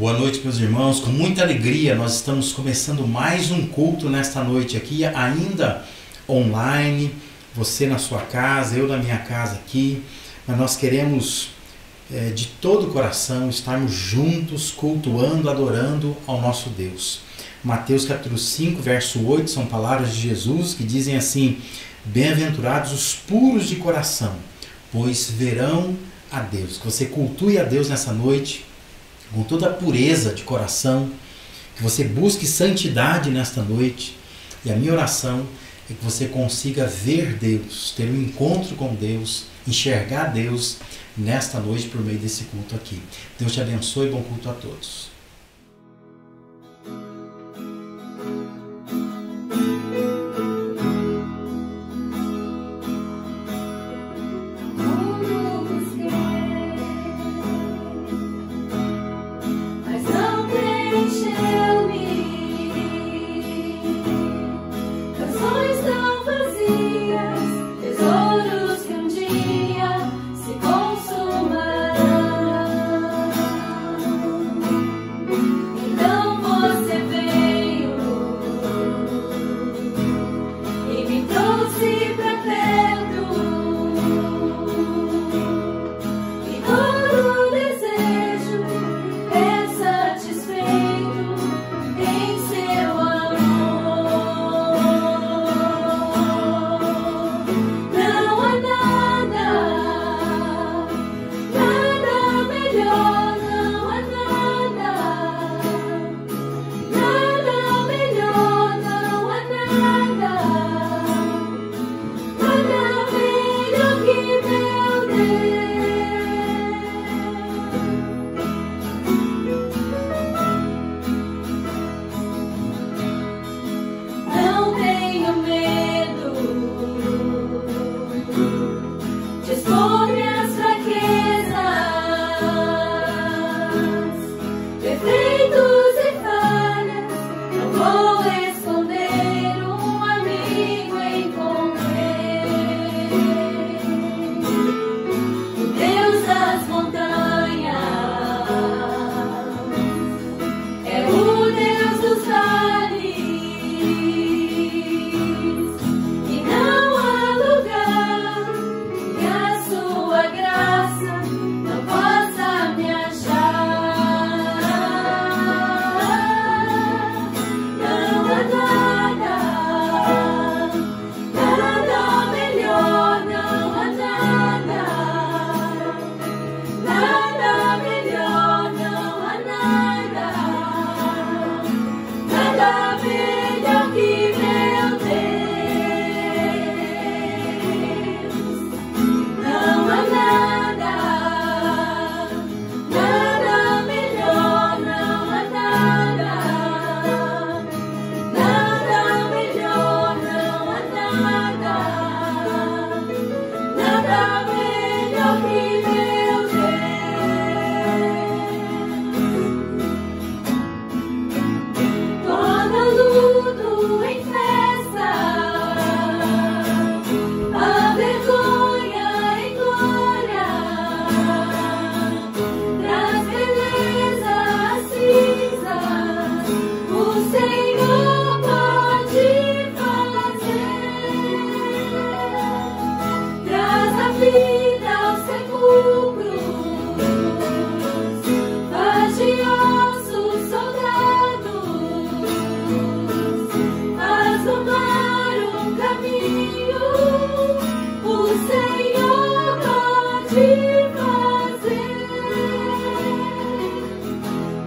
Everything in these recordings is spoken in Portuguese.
Boa noite, meus irmãos. Com muita alegria, nós estamos começando mais um culto nesta noite aqui, ainda online, você na sua casa, eu na minha casa aqui, mas nós queremos de todo o coração estarmos juntos, cultuando, adorando ao nosso Deus. Mateus capítulo 5, verso 8, são palavras de Jesus que dizem assim: bem-aventurados os puros de coração, pois verão a Deus. Que você cultue a Deus nessa noite, com toda a pureza de coração, que você busque santidade nesta noite, e a minha oração é que você consiga ver Deus, ter um encontro com Deus, enxergar Deus nesta noite por meio desse culto aqui. Deus te abençoe e bom culto a todos.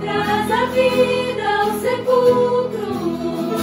Traz a vida ao sepulcro.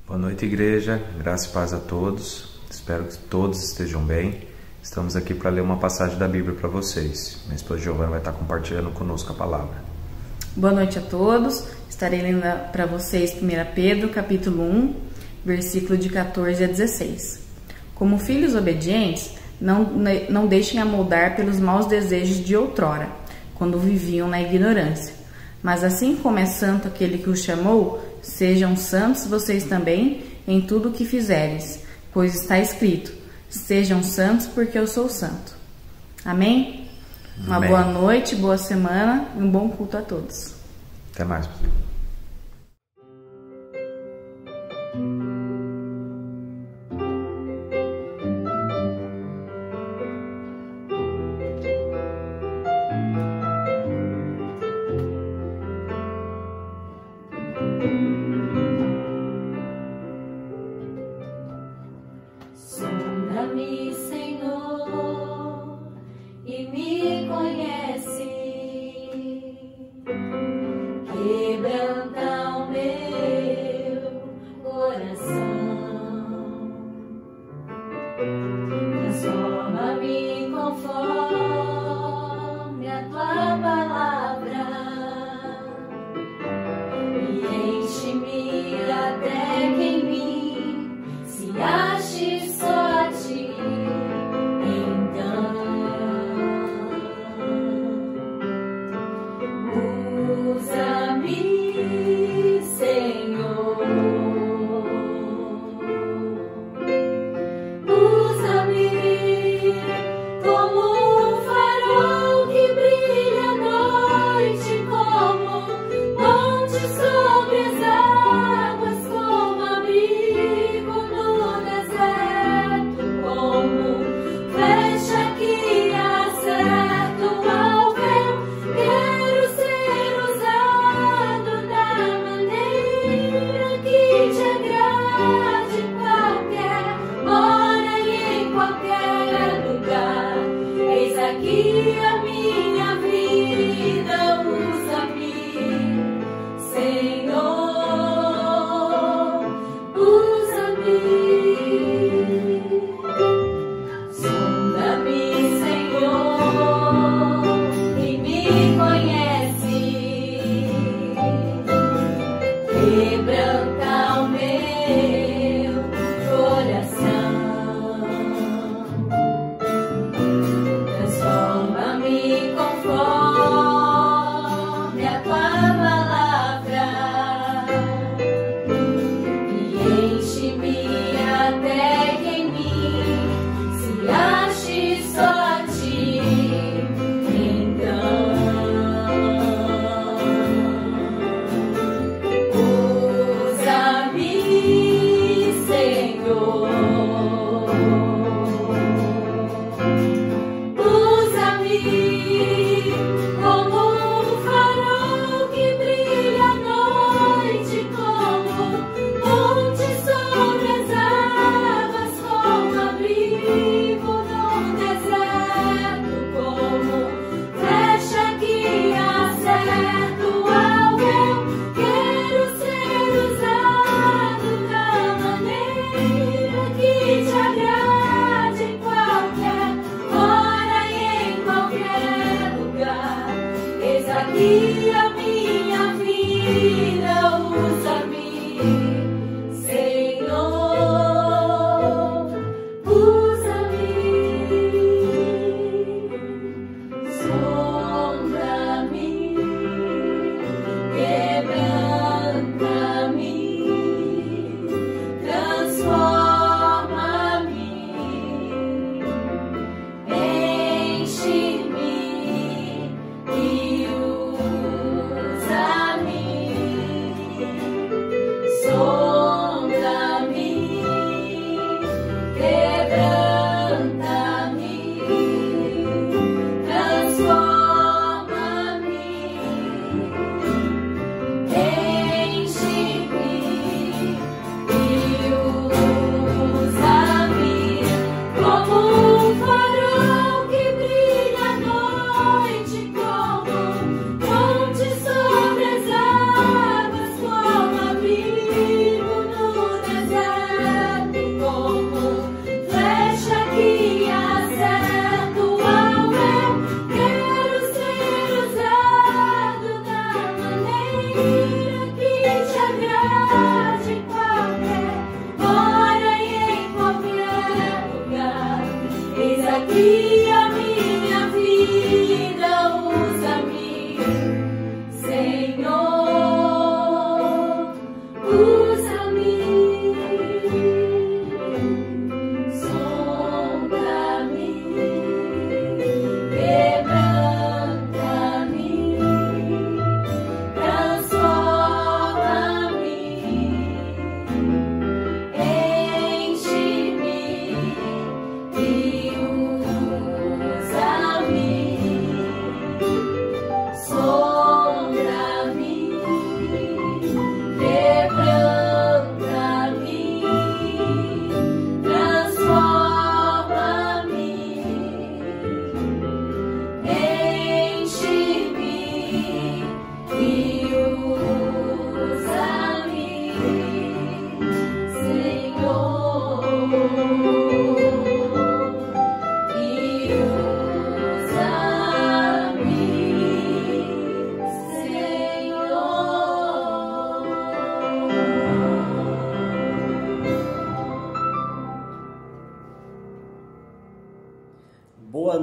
Boa noite, igreja. Graça e paz a todos. Espero que todos estejam bem. Estamos aqui para ler uma passagem da Bíblia para vocês. Minha esposa Giovana vai estar compartilhando conosco a palavra. Boa noite a todos. Estarei lendo para vocês 1 Pedro, capítulo 1, versículo de 14 a 16. Como filhos obedientes, não deixem amoldar pelos maus desejos de outrora, quando viviam na ignorância. Mas assim como é santo aquele que os chamou, sejam santos vocês também em tudo o que fizeres, pois está escrito: sejam santos porque eu sou santo. Amém? Uma boa noite, boa semana e um bom culto a todos. Até mais. Sonda-me, Senhor, e me conhece. Quebranta o meu coração. Transforma-me conforme a tua palavra. E enche-me até que em mim se ache só a ti. Então, usa-me, Senhor. Usa-me como um farol que brilha à noite, como ponte sobre as águas, como abrigo no deserto, como flecha que acerta o alvo. Quero ser usado da maneira que te agrade, em qualquer hora e em qualquer lugar. Eis aqui a minha vida, usa-me, Senhor, usa-me. Sonda-me, Senhor, e me conhece. Quebranta o meu coração. Transforma-me conforme a tua palavra. E enche-me até que em mim se ache só a ti. Então, usa-me, Senhor. Usa-me como um farol que brilha à noite, como ponte sobre as águas, como abrigo num deserto, como flecha que acerta o alvo. Quero ser usado da maneira que te agrade, em qualquer hora e em qualquer lugar. Eis aqui a minha vida, usa-me, Senhor, usa-me. Sonda-me,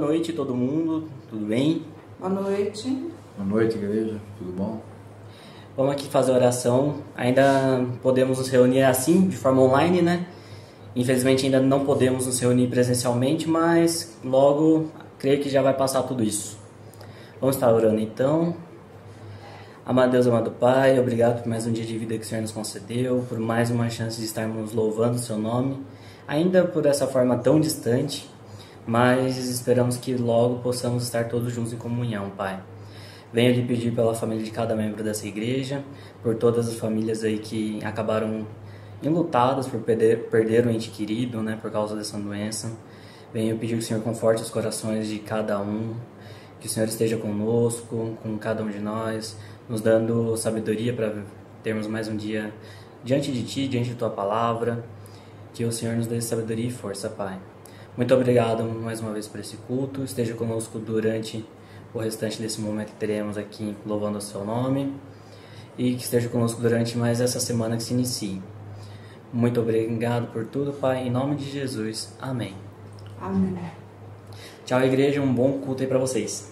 noite, todo mundo, tudo bem? Boa noite. Boa noite, igreja, tudo bom? Vamos aqui fazer a oração. Ainda podemos nos reunir assim, de forma online, né? Infelizmente ainda não podemos nos reunir presencialmente, mas logo creio que já vai passar tudo isso. Vamos estar orando então. Amado Deus, amado Pai, obrigado por mais um dia de vida que o Senhor nos concedeu, por mais uma chance de estarmos louvando o Seu nome, ainda por essa forma tão distante, mas esperamos que logo possamos estar todos juntos em comunhão, Pai. Venho lhe pedir pela família de cada membro dessa igreja, por todas as famílias aí que acabaram enlutadas por perder um ente querido, né, por causa dessa doença. Venho pedir que o Senhor conforte os corações de cada um, que o Senhor esteja conosco, com cada um de nós, nos dando sabedoria para termos mais um dia diante de Ti, diante de Tua Palavra. Que o Senhor nos dê sabedoria e força, Pai. Muito obrigado mais uma vez por esse culto. Esteja conosco durante o restante desse momento que teremos aqui louvando o Seu nome. E que esteja conosco durante mais essa semana que se inicie. Muito obrigado por tudo, Pai. Em nome de Jesus. Amém. Amém. Tchau, igreja. Um bom culto aí para vocês.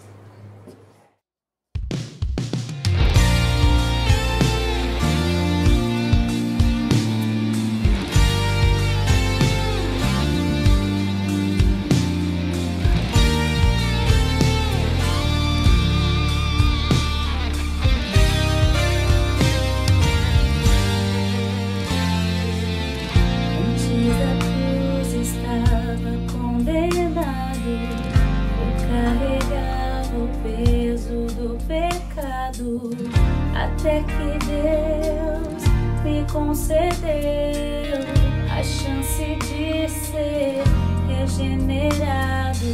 Até que Deus me concedeu a chance de ser regenerado.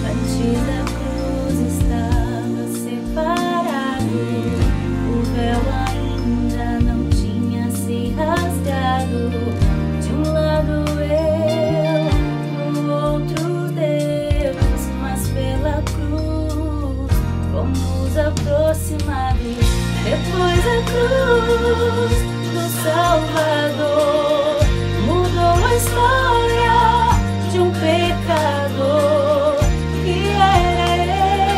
Antes da cruz estava separado, o véu ainda não tinha se rasgado. De um lado eu, do outro Deus, mas pela cruz fomos aproximados. Depois a cruz do Salvador mudou a história de um pecador que era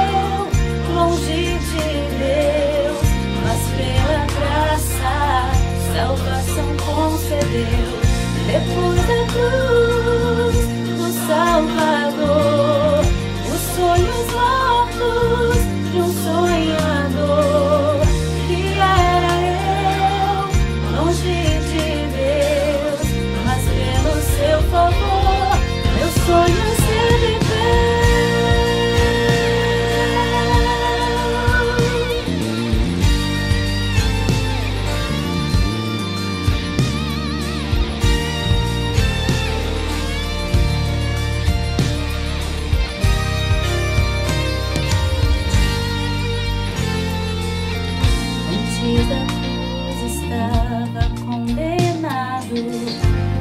eu, longe de Deus, mas pela graça salvação concedeu. Depois da cruz do Salvador, os sonhos mortos de um sonhador. Sonho se viveu. Antes da cruz estava condenado,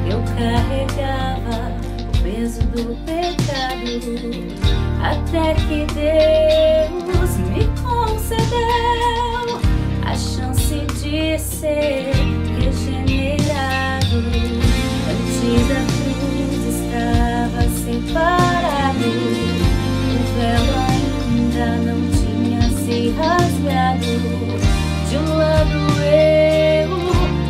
eu carregava peso do pecado, até que Deus me concedeu a chance de ser regenerado. Antes da cruz estava separado, o véu ainda não tinha se rasgado. De um lado eu,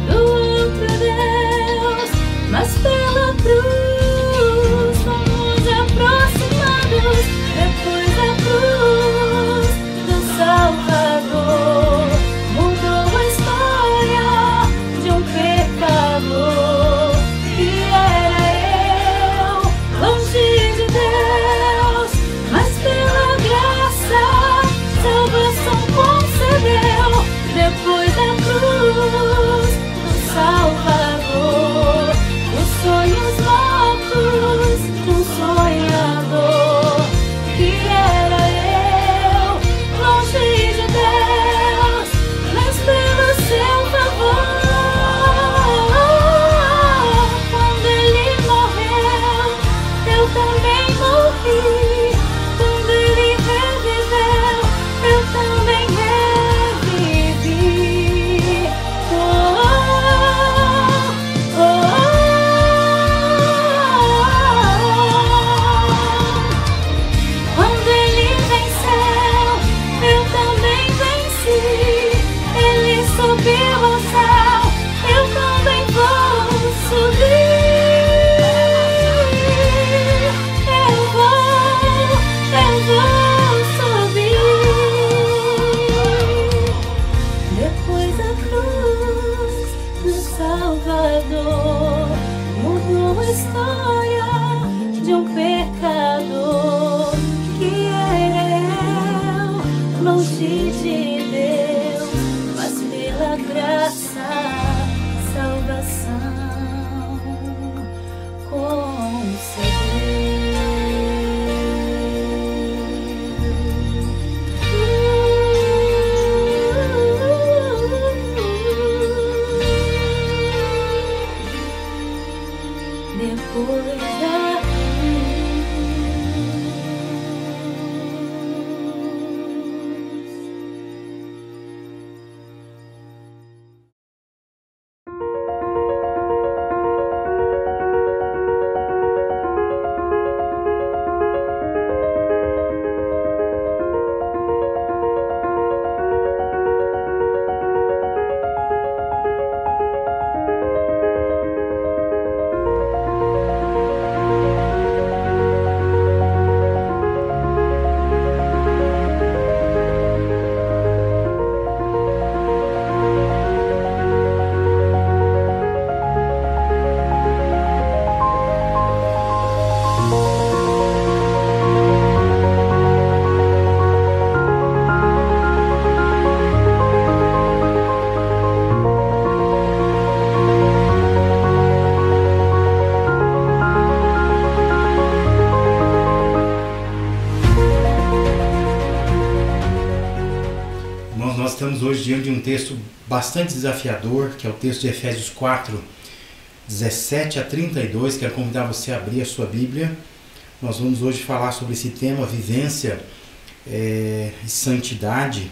do outro Deus, mas pela cruz fomos aproximados. Depois da cruz longe de Deus, mas pela graça, salvação depois da Nós estamos hoje diante de um texto bastante desafiador, que é o texto de Efésios 4, 17 a 32. Quero convidar você a abrir a sua Bíblia. Nós vamos hoje falar sobre esse tema, vivência e santidade,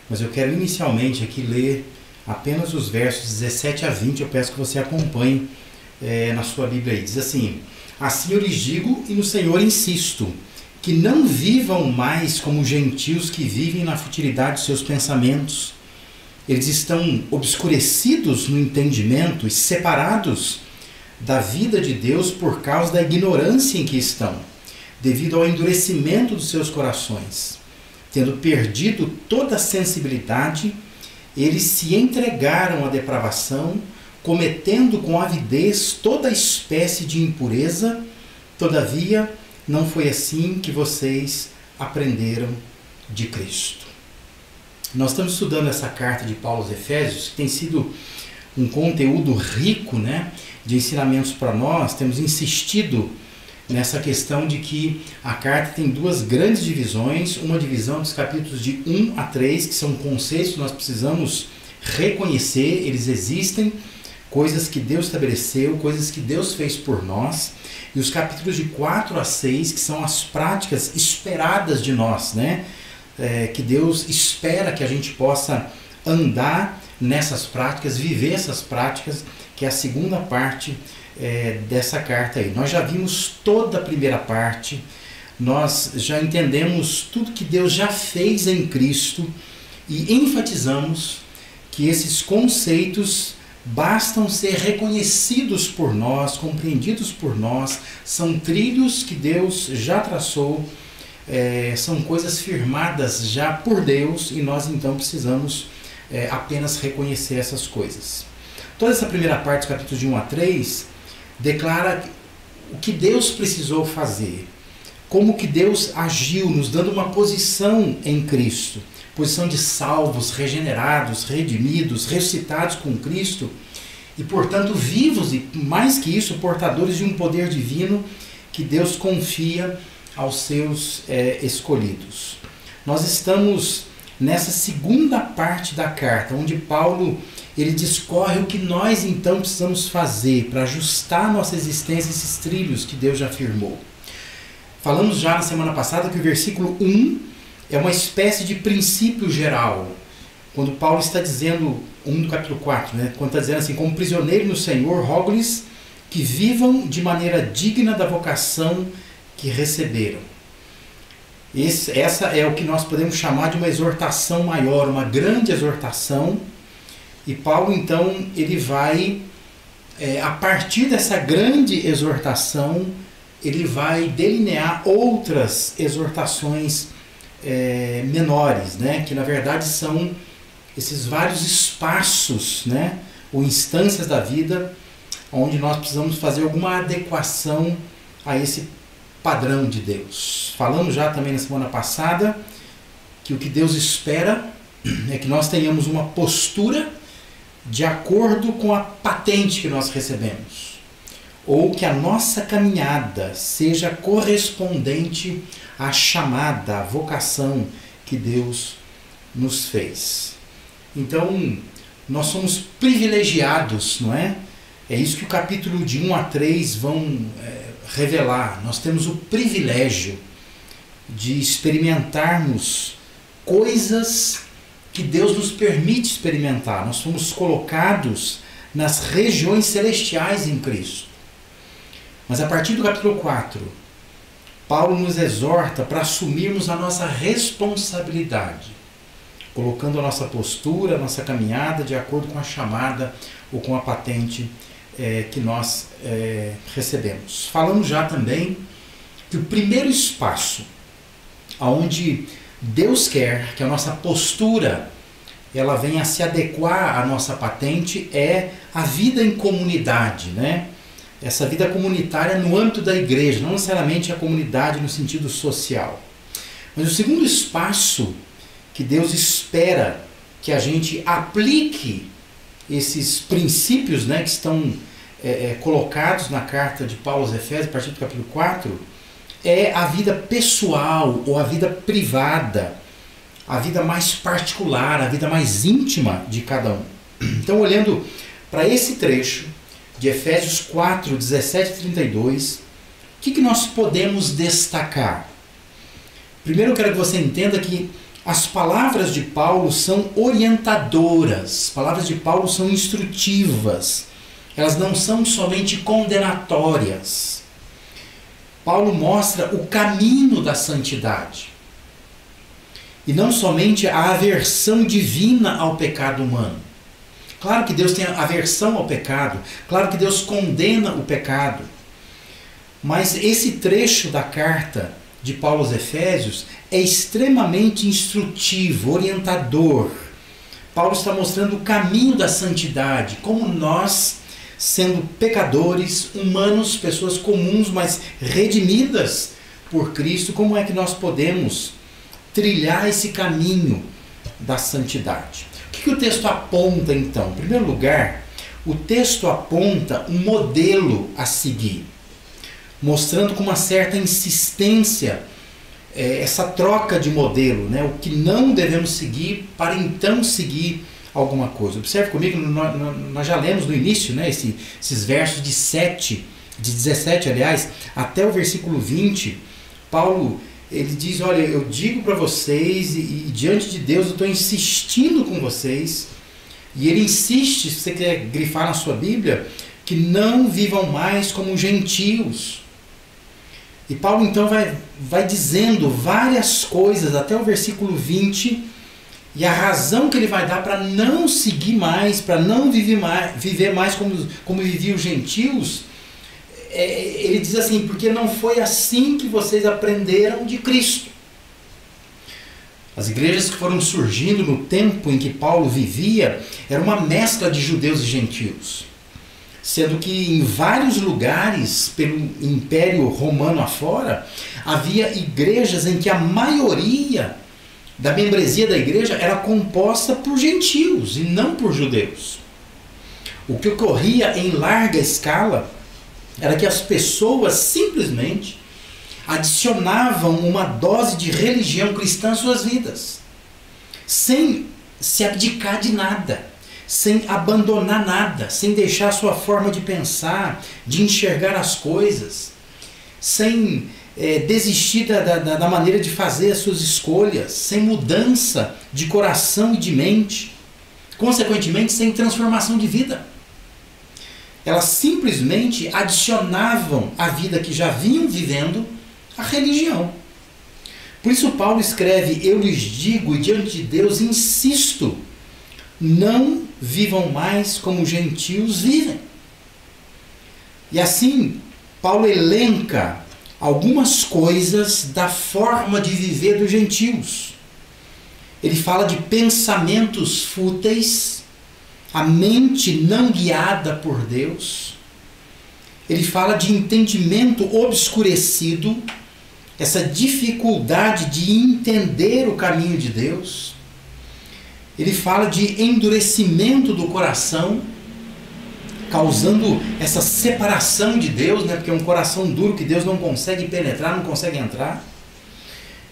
mas eu quero inicialmente aqui ler apenas os versos 17 a 20. Eu peço que você acompanhe na sua Bíblia aí. Diz assim: assim eu lhes digo e no Senhor insisto, que não vivam mais como gentios que vivem na futilidade de seus pensamentos. Eles estão obscurecidos no entendimento e separados da vida de Deus por causa da ignorância em que estão, devido ao endurecimento dos seus corações. Tendo perdido toda a sensibilidade, eles se entregaram à depravação, cometendo com avidez toda espécie de impureza. Todavia, não foi assim que vocês aprenderam de Cristo. Nós estamos estudando essa carta de Paulo aos Efésios, que tem sido um conteúdo rico, de ensinamentos para nós. Temos insistido nessa questão de que a carta tem duas grandes divisões. Uma divisão dos capítulos de 1 a 3, que são conceitos que nós precisamos reconhecer, eles existem, coisas que Deus estabeleceu, coisas que Deus fez por nós. E os capítulos de 4 a 6, que são as práticas esperadas de nós, que Deus espera que a gente possa andar nessas práticas, viver essas práticas, que é a segunda parte dessa carta aí. Nós já vimos toda a primeira parte, nós já entendemos tudo que Deus já fez em Cristo e enfatizamos que esses conceitos bastam ser reconhecidos por nós, compreendidos por nós, são trilhos que Deus já traçou, são coisas firmadas já por Deus e nós então precisamos apenas reconhecer essas coisas. Toda essa primeira parte, dos capítulos de 1 a 3, declara o que Deus precisou fazer, como que Deus agiu, nos dando uma posição em Cristo. Posição de salvos, regenerados, redimidos, ressuscitados com Cristo e, portanto, vivos e, mais que isso, portadores de um poder divino que Deus confia aos seus escolhidos. Nós estamos nessa segunda parte da carta, onde Paulo ele discorre o que nós então precisamos fazer para ajustar a nossa existência a esses trilhos que Deus já firmou. Falamos já na semana passada que o versículo 1 é uma espécie de princípio geral. Quando Paulo está dizendo, 1 do capítulo 4, quando está dizendo assim: como prisioneiro no Senhor, rogo-lhes que vivam de maneira digna da vocação que receberam. Essa é o que nós podemos chamar de uma exortação maior, uma grande exortação. E Paulo, então, ele vai, a partir dessa grande exortação, ele vai delinear outras exortações menores, que na verdade são esses vários espaços, ou instâncias da vida onde nós precisamos fazer alguma adequação a esse padrão de Deus. Falamos já também na semana passada que que o que Deus espera é que nós tenhamos uma postura de acordo com a patente que nós recebemos, ou que a nossa caminhada seja correspondente à chamada, à vocação que Deus nos fez. Então, nós somos privilegiados, não é? É isso que o capítulo de 1 a 3 vão revelar. Nós temos o privilégio de experimentarmos coisas que Deus nos permite experimentar. Nós fomos colocados nas regiões celestiais em Cristo. Mas a partir do capítulo 4, Paulo nos exorta para assumirmos a nossa responsabilidade, colocando a nossa postura, a nossa caminhada de acordo com a chamada ou com a patente que nós recebemos. Falamos já também que o primeiro espaço onde Deus quer que a nossa postura ela venha a se adequar à nossa patente é a vida em comunidade, né? Essa vida comunitária no âmbito da igreja, não necessariamente a comunidade no sentido social. Mas o segundo espaço que Deus espera que a gente aplique esses princípios, né, que estão colocados na carta de Paulo aos Efésios, a partir do capítulo 4, é a vida pessoal ou a vida privada, a vida mais particular, a vida mais íntima de cada um. Então, olhando para esse trecho de Efésios 4, 17 e 32, o que nós podemos destacar? Primeiro eu quero que você entenda que as palavras de Paulo são orientadoras, as palavras de Paulo são instrutivas, elas não são somente condenatórias. Paulo mostra o caminho da santidade e não somente a aversão divina ao pecado humano. Claro que Deus tem aversão ao pecado, claro que Deus condena o pecado, mas esse trecho da carta de Paulo aos Efésios é extremamente instrutivo, orientador. Paulo está mostrando o caminho da santidade, como nós, sendo pecadores, humanos, pessoas comuns, mas redimidas por Cristo, como é que nós podemos trilhar esse caminho da santidade. O que o texto aponta então? Em primeiro lugar, o texto aponta um modelo a seguir, mostrando com uma certa insistência essa troca de modelo, né? O que não devemos seguir para então seguir alguma coisa. Observe comigo, nós já lemos no início, né, esses versos de 17, aliás, até o versículo 20, Paulo ele diz, olha, eu digo para vocês e diante de Deus eu estou insistindo com vocês, e ele insiste, se você quer grifar na sua Bíblia, que não vivam mais como gentios. E Paulo então vai dizendo várias coisas até o versículo 20, e a razão que ele vai dar para não seguir mais, para não viver mais como viviam os gentios, ele diz assim, porque não foi assim que vocês aprenderam de Cristo. As igrejas que foram surgindo no tempo em que Paulo vivia, era uma mescla de judeus e gentios, sendo que em vários lugares, pelo Império Romano afora, havia igrejas em que a maioria da membresia da igreja era composta por gentios e não por judeus. O que ocorria em larga escala era que as pessoas simplesmente adicionavam uma dose de religião cristã às suas vidas, sem se abdicar de nada, sem abandonar nada, sem deixar a sua forma de pensar, de enxergar as coisas, sem desistir da maneira de fazer as suas escolhas, sem mudança de coração e de mente, consequentemente sem transformação de vida. Elas simplesmente adicionavam à vida que já vinham vivendo a religião. Por isso Paulo escreve, eu lhes digo e diante de Deus insisto, não vivam mais como gentios vivem. E assim, Paulo elenca algumas coisas da forma de viver dos gentios. Ele fala de pensamentos fúteis, a mente não guiada por Deus. Ele fala de entendimento obscurecido, essa dificuldade de entender o caminho de Deus. Ele fala de endurecimento do coração, causando essa separação de Deus, né? Porque é um coração duro que Deus não consegue penetrar, não consegue entrar.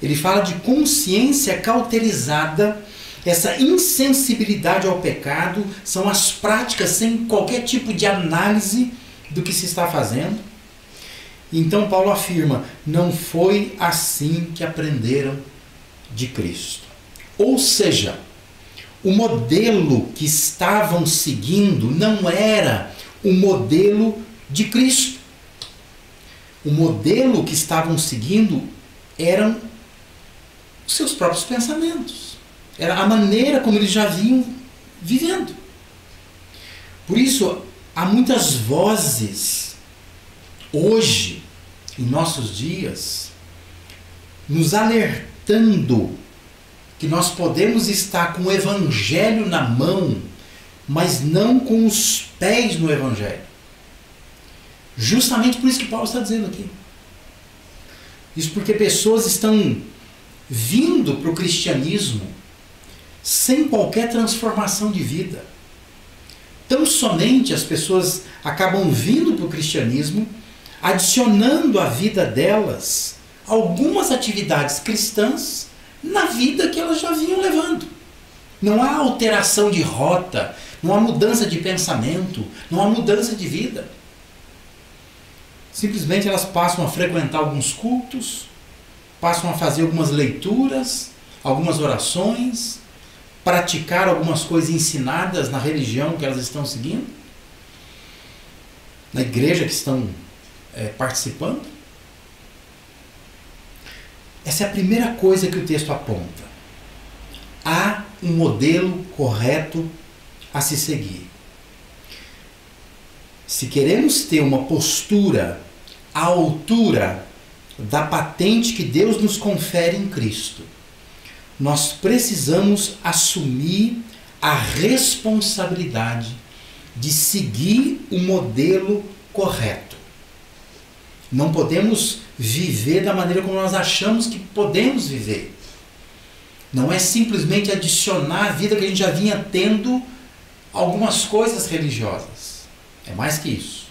Ele fala de consciência cauterizada, essa insensibilidade ao pecado, são as práticas sem qualquer tipo de análise do que se está fazendo. Então Paulo afirma, não foi assim que aprenderam de Cristo. Ou seja, o modelo que estavam seguindo não era o modelo de Cristo. O modelo que estavam seguindo eram os seus próprios pensamentos. Era a maneira como eles já vinham vivendo. Por isso, há muitas vozes hoje, em nossos dias, nos alertando que nós podemos estar com o Evangelho na mão, mas não com os pés no Evangelho. Justamente por isso que Paulo está dizendo aqui. Isso porque pessoas estão vindo para o cristianismo sem qualquer transformação de vida. Tão somente as pessoas acabam vindo para o cristianismo, adicionando à vida delas algumas atividades cristãs na vida que elas já vinham levando. Não há alteração de rota, não há mudança de pensamento, não há mudança de vida. Simplesmente elas passam a frequentar alguns cultos, passam a fazer algumas leituras, algumas orações, praticar algumas coisas ensinadas na religião que elas estão seguindo, na igreja que estão participando. Essa é a primeira coisa que o texto aponta. Há um modelo correto a se seguir. Se queremos ter uma postura à altura da patente que Deus nos confere em Cristo, nós precisamos assumir a responsabilidade de seguir o modelo correto. Não podemos viver da maneira como nós achamos que podemos viver. Não é simplesmente adicionar à vida que a gente já vinha tendo algumas coisas religiosas. É mais que isso.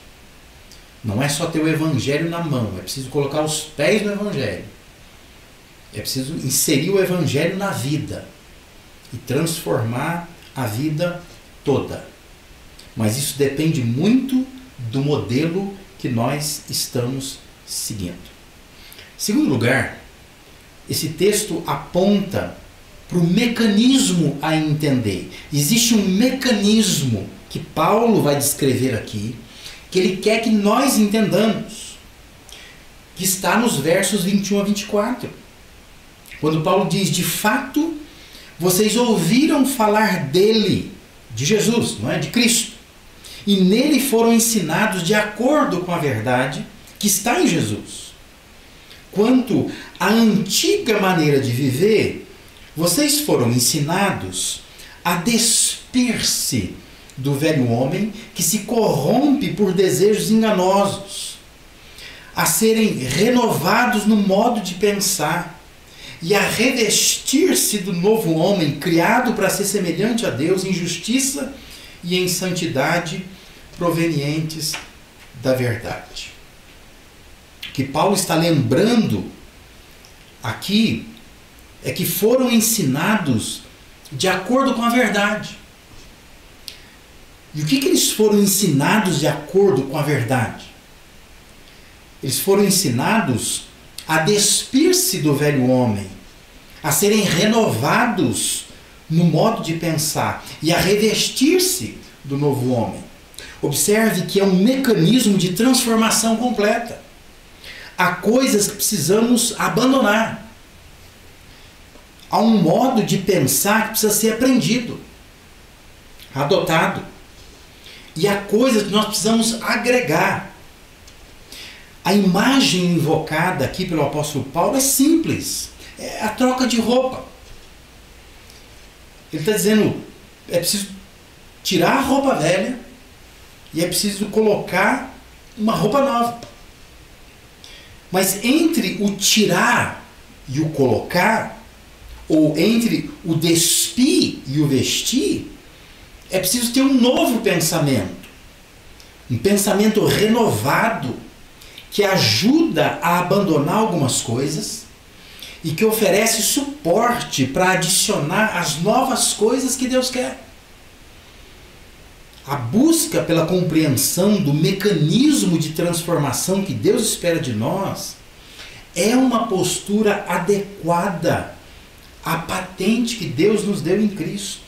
Não é só ter o Evangelho na mão, é preciso colocar os pés no Evangelho. É preciso inserir o Evangelho na vida e transformar a vida toda. Mas isso depende muito do modelo que nós estamos seguindo. Em segundo lugar, esse texto aponta para o mecanismo a entender. Existe um mecanismo que Paulo vai descrever aqui, que ele quer que nós entendamos, que está nos versos 21 a 24. Quando Paulo diz, de fato, vocês ouviram falar dele, de Jesus, não é? De Cristo. E nele foram ensinados de acordo com a verdade que está em Jesus. Quanto à antiga maneira de viver, vocês foram ensinados a despir-se do velho homem que se corrompe por desejos enganosos, a serem renovados no modo de pensar e a revestir-se do novo homem criado para ser semelhante a Deus em justiça e em santidade provenientes da verdade. O que Paulo está lembrando aqui é que foram ensinados de acordo com a verdade. E o que eles foram ensinados de acordo com a verdade? Eles foram ensinados a despir-se do velho homem, a serem renovados no modo de pensar e a revestir-se do novo homem. Observe que é um mecanismo de transformação completa. Há coisas que precisamos abandonar. Há um modo de pensar que precisa ser aprendido, adotado. E há coisas que nós precisamos agregar. A imagem invocada aqui pelo apóstolo Paulo é simples. É a troca de roupa. Ele está dizendo, é preciso tirar a roupa velha e é preciso colocar uma roupa nova. Mas entre o tirar e o colocar, ou entre o despir e o vestir, é preciso ter um novo pensamento. Um pensamento renovado que ajuda a abandonar algumas coisas e que oferece suporte para adicionar as novas coisas que Deus quer. A busca pela compreensão do mecanismo de transformação que Deus espera de nós é uma postura adequada à patente que Deus nos deu em Cristo.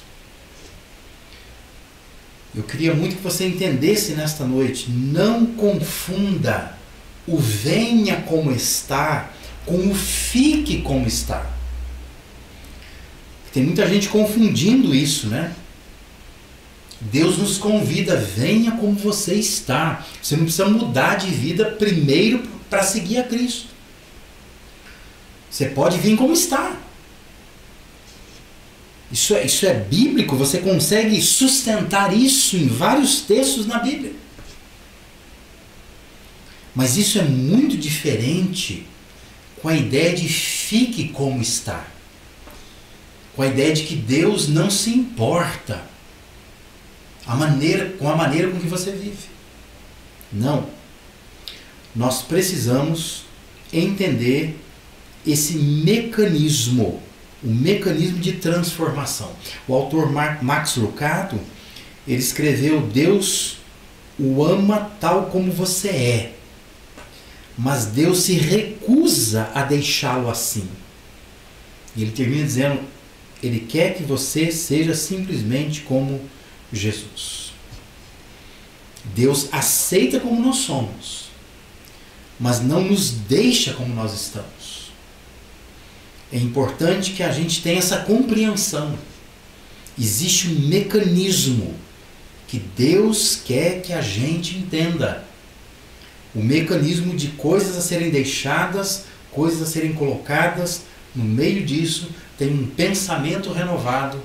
Eu queria muito que você entendesse nesta noite, não confunda o venha como está com o fique como está. Tem muita gente confundindo isso, né? Deus nos convida, venha como você está. Você não precisa mudar de vida primeiro para seguir a Cristo. Você pode vir como está. Isso é bíblico, você consegue sustentar isso em vários textos na Bíblia. Mas isso é muito diferente com a ideia de fique como está. Com a ideia de que Deus não se importa com a maneira com que você vive. Não. Nós precisamos entender esse mecanismo, o mecanismo de transformação. O autor Max Lucado, ele escreveu: Deus o ama tal como você é, mas Deus se recusa a deixá-lo assim. E ele termina dizendo: Ele quer que você seja simplesmente como Jesus. Deus aceita como nós somos, mas não nos deixa como nós estamos. É importante que a gente tenha essa compreensão. Existe um mecanismo que Deus quer que a gente entenda. O mecanismo de coisas a serem deixadas, coisas a serem colocadas. No meio disso tem um pensamento renovado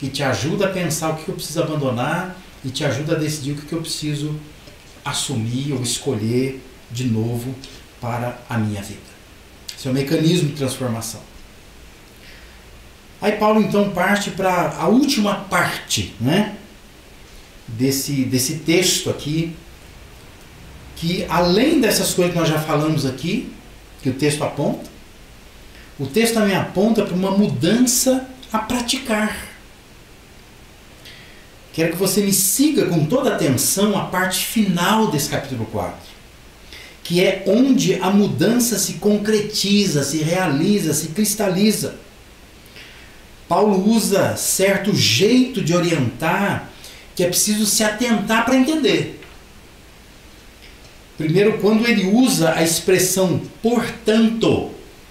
que te ajuda a pensar o que eu preciso abandonar e te ajuda a decidir o que eu preciso assumir ou escolher de novo para a minha vida. Esse é o mecanismo de transformação. Aí Paulo então parte para a última parte, né, desse texto aqui, que além dessas coisas que nós já falamos aqui, que o texto aponta, o texto também aponta para uma mudança a praticar. Quero que você me siga com toda atenção a parte final desse capítulo 4, que é onde a mudança se concretiza, se realiza, se cristaliza. Paulo usa certo jeito de orientar que é preciso se atentar para entender. Primeiro, quando ele usa a expressão portanto,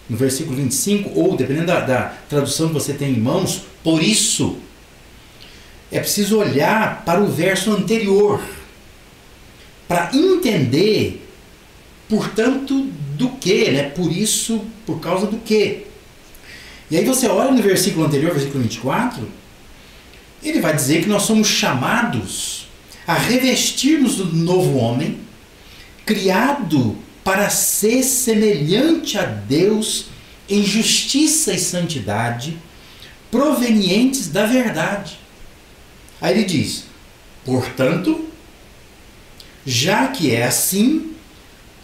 no versículo 25, ou dependendo da tradução que você tem em mãos, por isso, é preciso olhar para o verso anterior para entender, portanto, do que, né? Por isso, por causa do que. E aí você olha no versículo anterior, versículo 24, ele vai dizer que nós somos chamados a revestir-nos do novo homem, criado para ser semelhante a Deus em justiça e santidade, provenientes da verdade. Aí ele diz: portanto, já que é assim,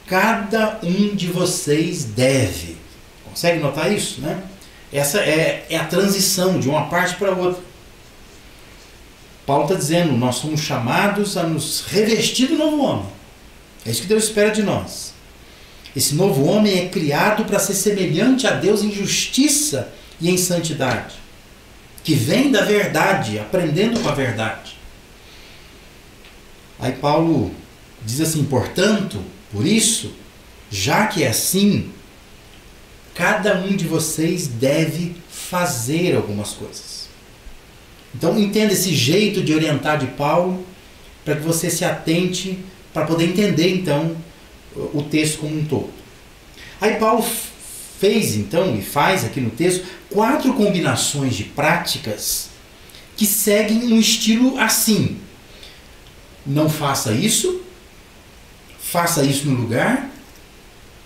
cada um de vocês deve. Consegue notar isso, né? Essa é a transição de uma parte para outra. Paulo está dizendo: nós somos chamados a nos revestir do novo homem. É isso que Deus espera de nós. Esse novo homem é criado para ser semelhante a Deus em justiça e em santidade, que vem da verdade, aprendendo com a verdade. Aí Paulo diz assim: portanto, por isso, já que é assim, cada um de vocês deve fazer algumas coisas. Então entenda esse jeito de orientar de Paulo para que você se atente para poder entender então o texto como um todo. Aí Paulo fez então e faz aqui no texto 4 combinações de práticas que seguem um estilo assim: não faça isso no lugar,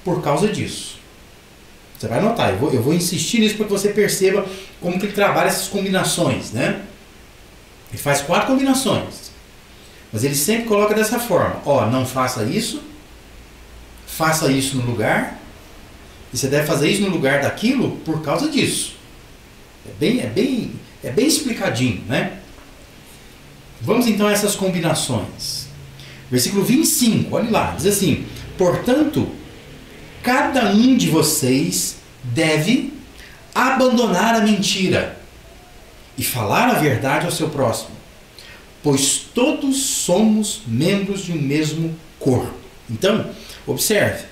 por causa disso. Você vai notar, eu vou insistir nisso para que você perceba como que ele trabalha essas combinações, né? Ele faz 4 combinações, mas ele sempre coloca dessa forma: ó, não faça isso no lugar, e você deve fazer isso no lugar daquilo por causa disso. É bem explicadinho, né? Vamos então a essas combinações. Versículo 25, olha lá, diz assim: portanto, cada um de vocês deve abandonar a mentira e falar a verdade ao seu próximo, pois todos somos membros de um mesmo corpo. Então, observe,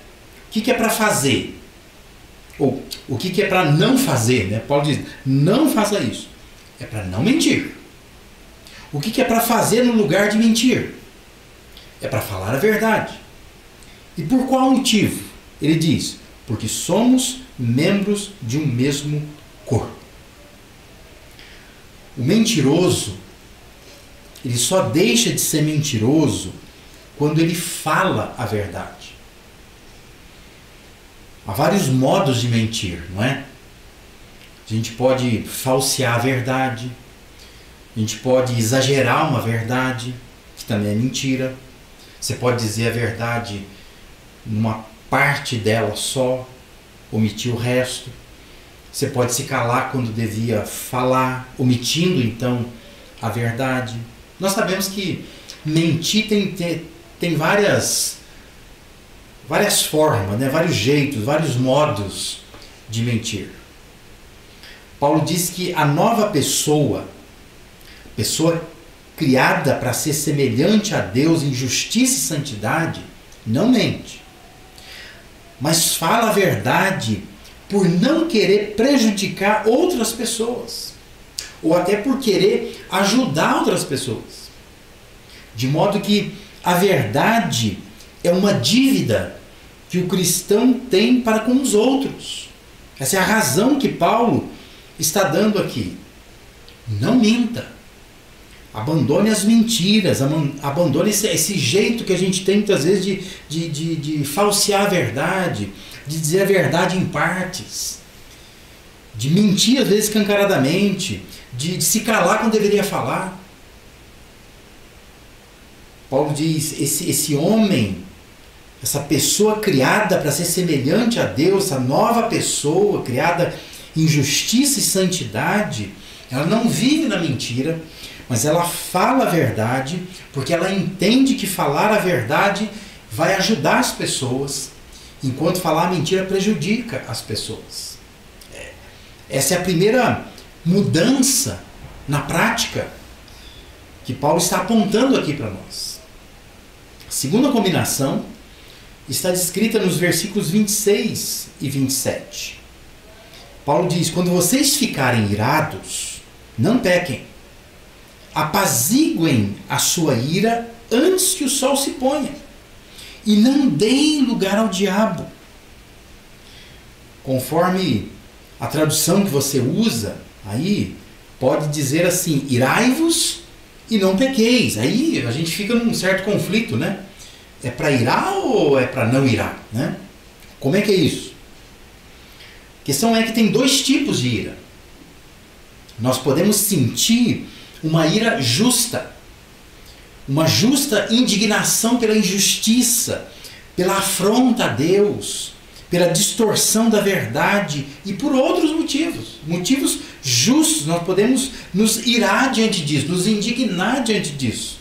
o que é para fazer? Ou o que é para não fazer, né? Paulo diz, não faça isso. É para não mentir. O que é para fazer no lugar de mentir? É para falar a verdade. E por qual motivo? Ele diz, porque somos membros de um mesmo corpo. O mentiroso, ele só deixa de ser mentiroso quando ele fala a verdade. Há vários modos de mentir, não é? A gente pode falsear a verdade, a gente pode exagerar uma verdade, que também é mentira. Você pode dizer a verdade numa parte dela só, omitir o resto. Você pode se calar quando devia falar, omitindo então a verdade. Nós sabemos que mentir tem várias formas, né? Vários jeitos, vários modos de mentir. Paulo diz que a nova pessoa criada para ser semelhante a Deus em justiça e santidade, não mente, mas fala a verdade por não querer prejudicar outras pessoas, ou até por querer ajudar outras pessoas. De modo que a verdade é uma dívida que o cristão tem para com os outros. Essa é a razão que Paulo está dando aqui. Não minta. Abandone as mentiras, abandone esse jeito que a gente tem muitas vezes de falsear a verdade, de dizer a verdade em partes, de mentir às vezes escancaradamente, de se calar quando deveria falar. Paulo diz, esse homem, essa pessoa criada para ser semelhante a Deus, essa nova pessoa criada em justiça e santidade, ela não vive na mentira, mas ela fala a verdade, porque ela entende que falar a verdade vai ajudar as pessoas, enquanto falar a mentira prejudica as pessoas. Essa é a primeira mudança na prática que Paulo está apontando aqui para nós. A segunda combinação está descrita nos versículos 26 e 27. Paulo diz, quando vocês ficarem irados, não pequem. Apaziguem a sua ira antes que o sol se ponha. E não deem lugar ao diabo. Conforme a tradução que você usa, aí pode dizer assim, irai-vos e não pequeis. Aí a gente fica num certo conflito, né? É para irar ou é para não irar, né? Como é que é isso? A questão é que tem 2 tipos de ira. Nós podemos sentir uma ira justa, uma justa indignação pela injustiça, pela afronta a Deus, pela distorção da verdade e por outros motivos justos. Nós podemos nos irar diante disso, nos indignar diante disso.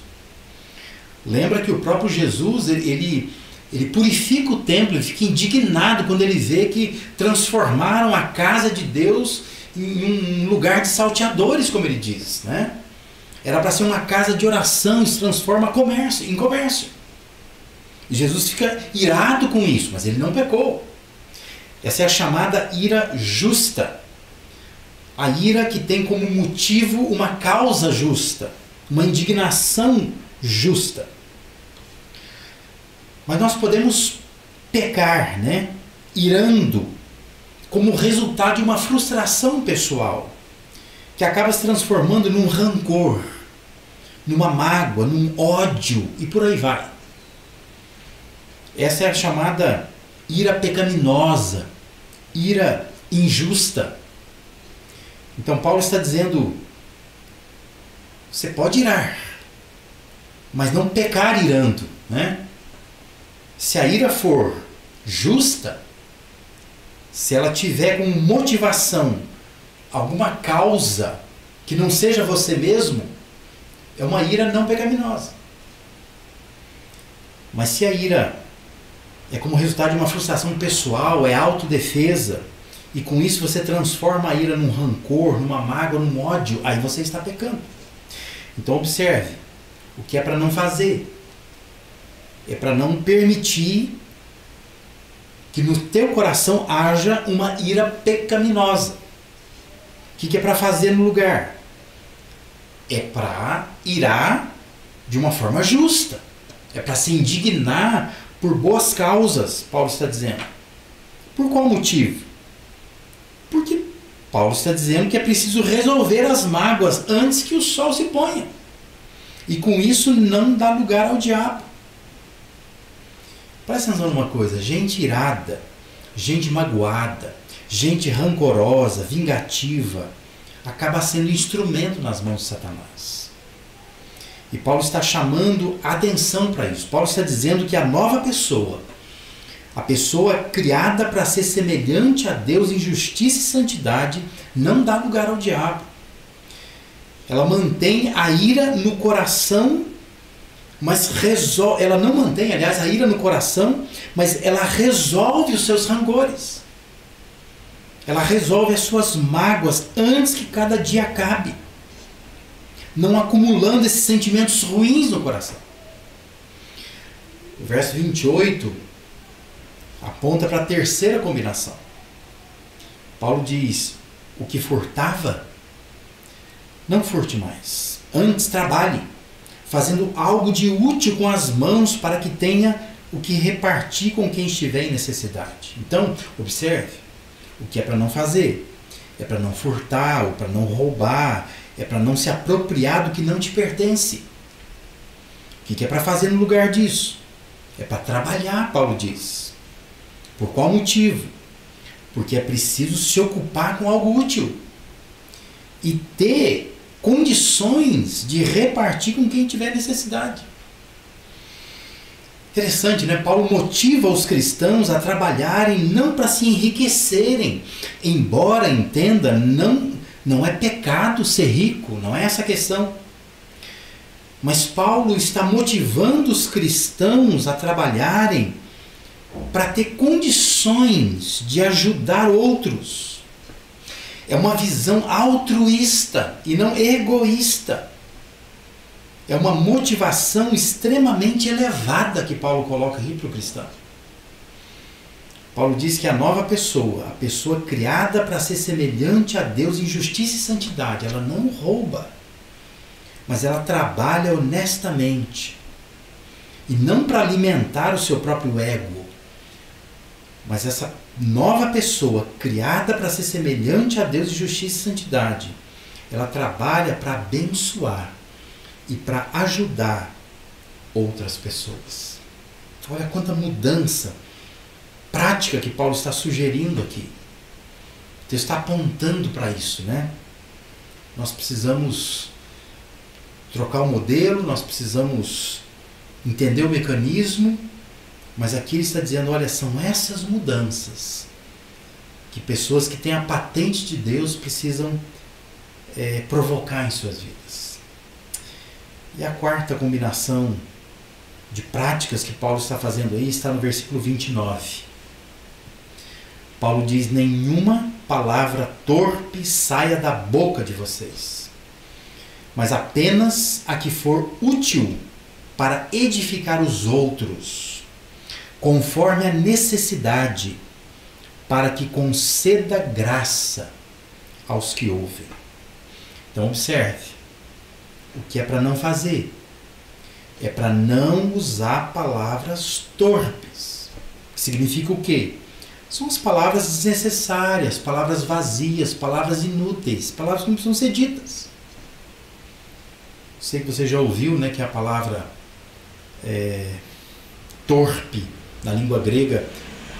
Lembra que o próprio Jesus, ele purifica o templo, ele fica indignado quando ele vê que transformaram a casa de Deus em um lugar de salteadores, como ele diz, né? Era para ser uma casa de oração e se transforma em comércio. E Jesus fica irado com isso, mas ele não pecou. Essa é a chamada ira justa. A ira que tem como motivo uma causa justa, uma indignação justa. Mas nós podemos pecar, né? Irando, como resultado de uma frustração pessoal, que acaba se transformando num rancor, numa mágoa, num ódio e por aí vai. Essa é a chamada ira pecaminosa, ira injusta. Então Paulo está dizendo, você pode irar, mas não pecar irando, né? Se a ira for justa, se ela tiver como motivação alguma causa que não seja você mesmo, é uma ira não pecaminosa. Mas se a ira é como resultado de uma frustração pessoal, é autodefesa, e com isso você transforma a ira num rancor, numa mágoa, num ódio, aí você está pecando. Então observe, o que é para não fazer? É para não permitir que no teu coração haja uma ira pecaminosa. O que é para fazer no lugar? É para irar de uma forma justa. É para se indignar por boas causas, Paulo está dizendo. Por qual motivo? Porque Paulo está dizendo que é preciso resolver as mágoas antes que o sol se ponha. E com isso não dá lugar ao diabo. Presta atenção numa coisa, gente irada, gente magoada, gente rancorosa, vingativa, acaba sendo instrumento nas mãos de Satanás. E Paulo está chamando atenção para isso. Paulo está dizendo que a nova pessoa, a pessoa criada para ser semelhante a Deus em justiça e santidade, não dá lugar ao diabo. Ela mantém a ira no coração, mas resolve, ela não mantém, aliás, a ira no coração, mas ela resolve os seus rancores. Ela resolve as suas mágoas antes que cada dia acabe, não acumulando esses sentimentos ruins no coração. O verso 28 aponta para a terceira combinação. Paulo diz, o que furtava, não furte mais, antes trabalhe, fazendo algo de útil com as mãos para que tenha o que repartir com quem estiver em necessidade. Então, observe, o que é para não fazer, é para não furtar, ou para não roubar, é para não se apropriar do que não te pertence. O que é para fazer no lugar disso? É para trabalhar, Paulo diz. Por qual motivo? Porque é preciso se ocupar com algo útil e ter condições de repartir com quem tiver necessidade. Interessante, né? Paulo motiva os cristãos a trabalharem não para se enriquecerem, embora entenda, não é pecado ser rico, não é essa a questão. Mas Paulo está motivando os cristãos a trabalharem para ter condições de ajudar outros. É uma visão altruísta e não egoísta. É uma motivação extremamente elevada que Paulo coloca aqui para o cristão. Paulo diz que a nova pessoa, a pessoa criada para ser semelhante a Deus em justiça e santidade, ela não rouba, mas ela trabalha honestamente. E não para alimentar o seu próprio ego, mas essa nova pessoa, criada para ser semelhante a Deus em justiça e santidade, ela trabalha para abençoar e para ajudar outras pessoas. Olha quanta mudança prática que Paulo está sugerindo aqui. Ele está apontando para isso, né? Nós precisamos trocar o modelo, nós precisamos entender o mecanismo, mas aqui ele está dizendo, olha, são essas mudanças que pessoas que têm a patente de Deus precisam provocar em suas vidas. E a quarta combinação de práticas que Paulo está fazendo aí está no versículo 29. Paulo diz, nenhuma palavra torpe saia da boca de vocês, mas apenas a que for útil para edificar os outros, conforme a necessidade, para que conceda graça aos que ouvem. Então observe, o que é para não fazer? É para não usar palavras torpes. Significa o quê? São as palavras desnecessárias, palavras vazias, palavras inúteis, palavras que não precisam ser ditas. Sei que você já ouviu, né, que a palavra torpe, na língua grega,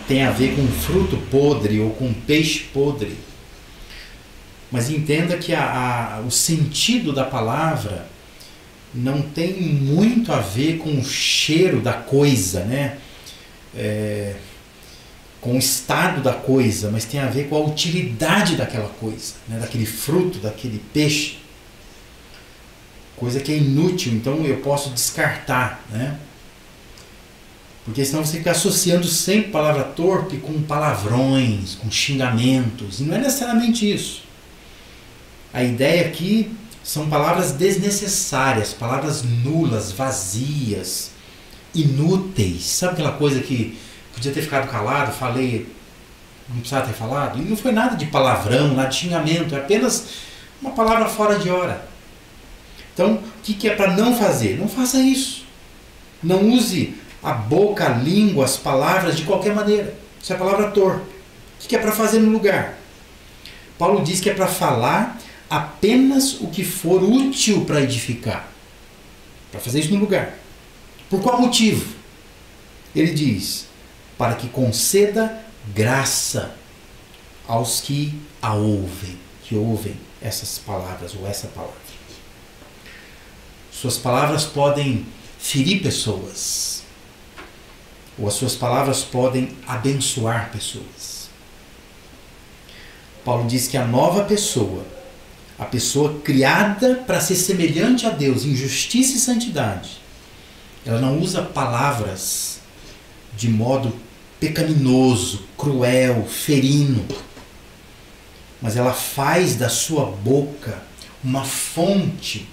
tem a ver com fruto podre ou com peixe podre. Mas entenda que o sentido da palavra não tem muito a ver com o cheiro da coisa, né? Com o estado da coisa, mas tem a ver com a utilidade daquela coisa, né? Daquele fruto, daquele peixe. Coisa que é inútil, então eu posso descartar, né? Porque senão você fica associando sempre palavra torpe com palavrões, com xingamentos, e não é necessariamente isso. A ideia aqui são palavras desnecessárias, palavras nulas, vazias, inúteis. Sabe aquela coisa que podia ter ficado calado, falei, não precisava ter falado? E não foi nada de palavrão, nada de xingamento, é apenas uma palavra fora de hora. Então, o que é para não fazer? Não faça isso. Não use a boca, a língua, as palavras de qualquer maneira. Isso é palavra torpe. O que é para fazer no lugar? Paulo diz que é para falar apenas o que for útil para edificar. Para fazer isso no lugar. Por qual motivo? Ele diz, para que conceda graça aos que a ouvem, que ouvem essas palavras ou essa palavra. Suas palavras podem ferir pessoas, ou as suas palavras podem abençoar pessoas. Paulo diz que a nova pessoa, a pessoa criada para ser semelhante a Deus em justiça e santidade, ela não usa palavras de modo pecaminoso, cruel, ferino, mas ela faz da sua boca uma fonte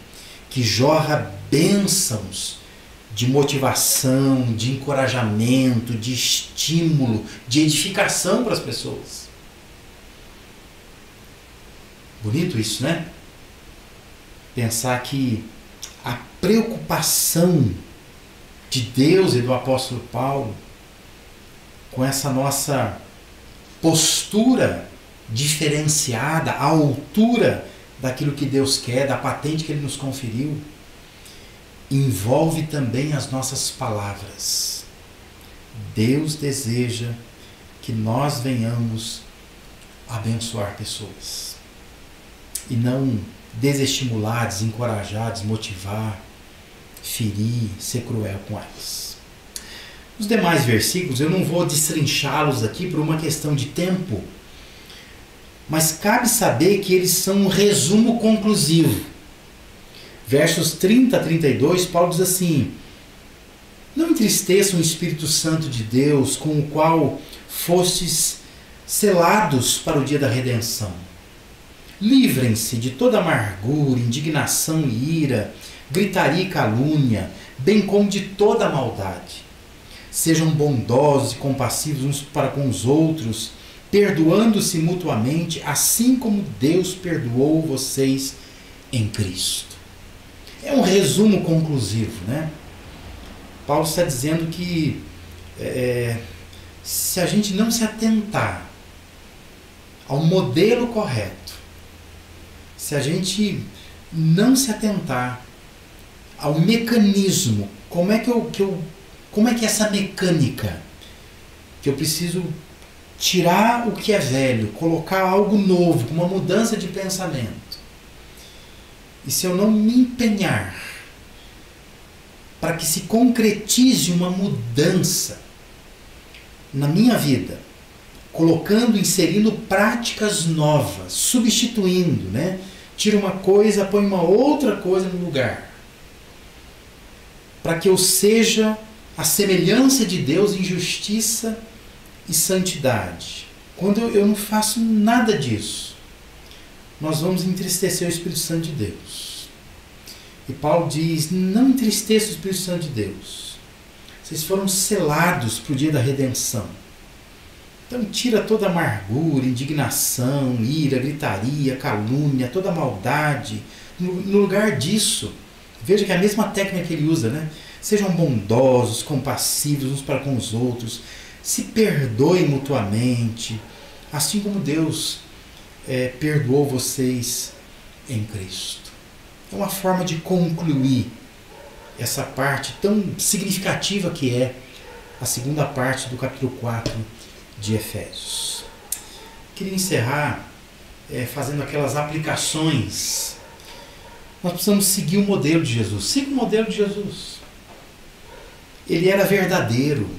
que jorra bênçãos de motivação, de encorajamento, de estímulo, de edificação para as pessoas. Bonito isso, né? Pensar que a preocupação de Deus e do apóstolo Paulo com essa nossa postura diferenciada, à altura daquilo que Deus quer, da patente que Ele nos conferiu, envolve também as nossas palavras. Deus deseja que nós venhamos abençoar pessoas e não desestimular, desencorajar, desmotivar, ferir, ser cruel com elas. Os demais versículos eu não vou destrinchá-los aqui por uma questão de tempo, mas cabe saber que eles são um resumo conclusivo. Versos 30 a 32, Paulo diz assim: não entristeçam o Espírito Santo de Deus, com o qual fostes selados para o dia da redenção. Livrem-se de toda amargura, indignação e ira, gritaria e calúnia, bem como de toda maldade. Sejam bondosos e compassivos uns para com os outros, perdoando-se mutuamente, assim como Deus perdoou vocês em Cristo. É um resumo conclusivo, né? Paulo está dizendo que se a gente não se atentar ao modelo correto, se a gente não se atentar ao mecanismo, como é que essa mecânica, que eu preciso tirar o que é velho, colocar algo novo, uma mudança de pensamento. E se eu não me empenhar para que se concretize uma mudança na minha vida, colocando, inserindo práticas novas, substituindo, né? Tira uma coisa, põe uma outra coisa no lugar. Para que eu seja a semelhança de Deus em justiça e santidade. Quando eu não faço nada disso, nós vamos entristecer o Espírito Santo de Deus. E Paulo diz, não entristeça o Espírito Santo de Deus. Vocês foram selados para o dia da redenção. Então tira toda amargura, indignação, ira, gritaria, calúnia, toda maldade. No lugar disso, veja que é a mesma técnica que ele usa, né? Sejam bondosos, compassivos uns para com os outros, se perdoem mutuamente, assim como Deus perdoou vocês em Cristo. É uma forma de concluir essa parte tão significativa que é a segunda parte do capítulo 4 de Efésios. Queria encerrar fazendo aquelas aplicações. Nós precisamos seguir o modelo de Jesus. Siga o modelo de Jesus. Ele era verdadeiro.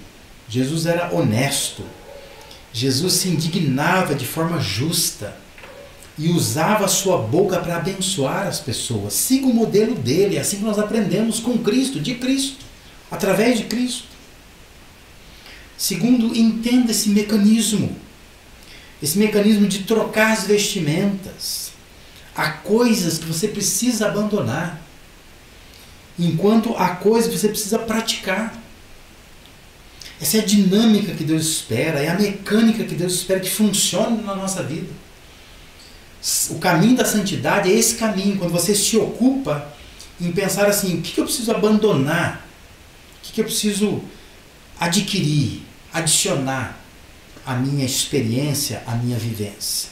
Jesus era honesto. Jesus se indignava de forma justa e usava a sua boca para abençoar as pessoas. Siga o modelo dele. É assim que nós aprendemos com Cristo, de Cristo, através de Cristo. Segundo, entenda esse mecanismo de trocar as vestimentas. Há coisas que você precisa abandonar, enquanto há coisas que você precisa praticar. Essa é a dinâmica que Deus espera, é a mecânica que Deus espera que funcione na nossa vida. O caminho da santidade é esse caminho, quando você se ocupa em pensar assim, o que eu preciso abandonar? O que eu preciso adquirir, adicionar à minha experiência, à minha vivência?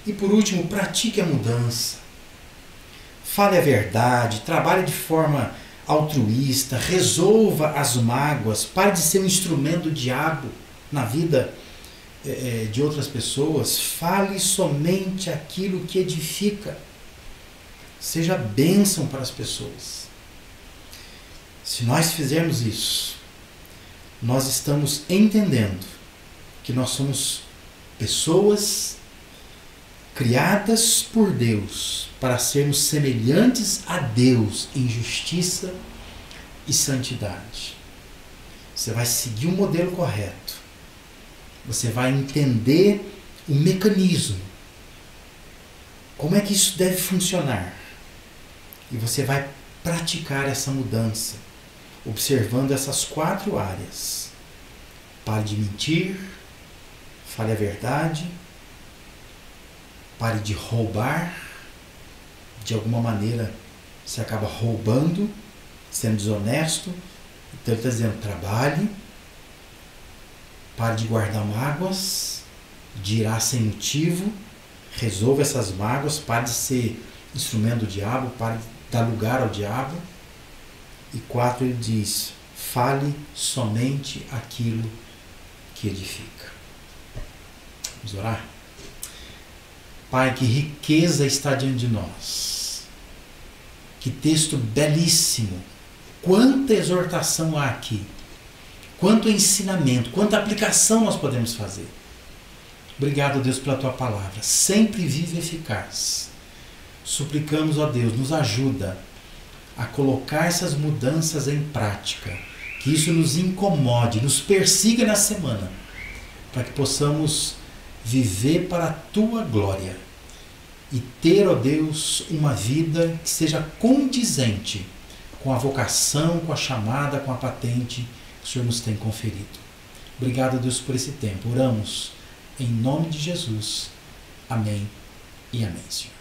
E por último, pratique a mudança. Fale a verdade, trabalhe de forma altruísta, resolva as mágoas, pare de ser um instrumento do diabo na vida de outras pessoas. Fale somente aquilo que edifica. Seja bênção para as pessoas. Se nós fizermos isso, nós estamos entendendo que nós somos pessoas criadas por Deus para sermos semelhantes a Deus em justiça e santidade. Você vai seguir o modelo correto. Você vai entender o mecanismo. Como é que isso deve funcionar? E você vai praticar essa mudança, observando essas 4 áreas. Pare de mentir, fale a verdade, pare de roubar. De alguma maneira você acaba roubando, sendo desonesto. Então ele está dizendo, trabalhe, pare de guardar mágoas, de irar sem motivo, resolva essas mágoas, pare de ser instrumento do diabo, pare de dar lugar ao diabo. E 4, ele diz, fale somente aquilo que edifica. Vamos orar? Pai, que riqueza está diante de nós. Que texto belíssimo. Quanta exortação há aqui. Quanto ensinamento, quanta aplicação nós podemos fazer. Obrigado, Deus, pela Tua palavra. Sempre viva e eficaz. Suplicamos, ó Deus, nos ajuda a colocar essas mudanças em prática. Que isso nos incomode, nos persiga na semana. Para que possamos viver para a Tua glória e ter, ó Deus, uma vida que seja condizente com a vocação, com a chamada, com a patente que o Senhor nos tem conferido. Obrigado, Deus, por esse tempo. Oramos em nome de Jesus. Amém e amém, Senhor.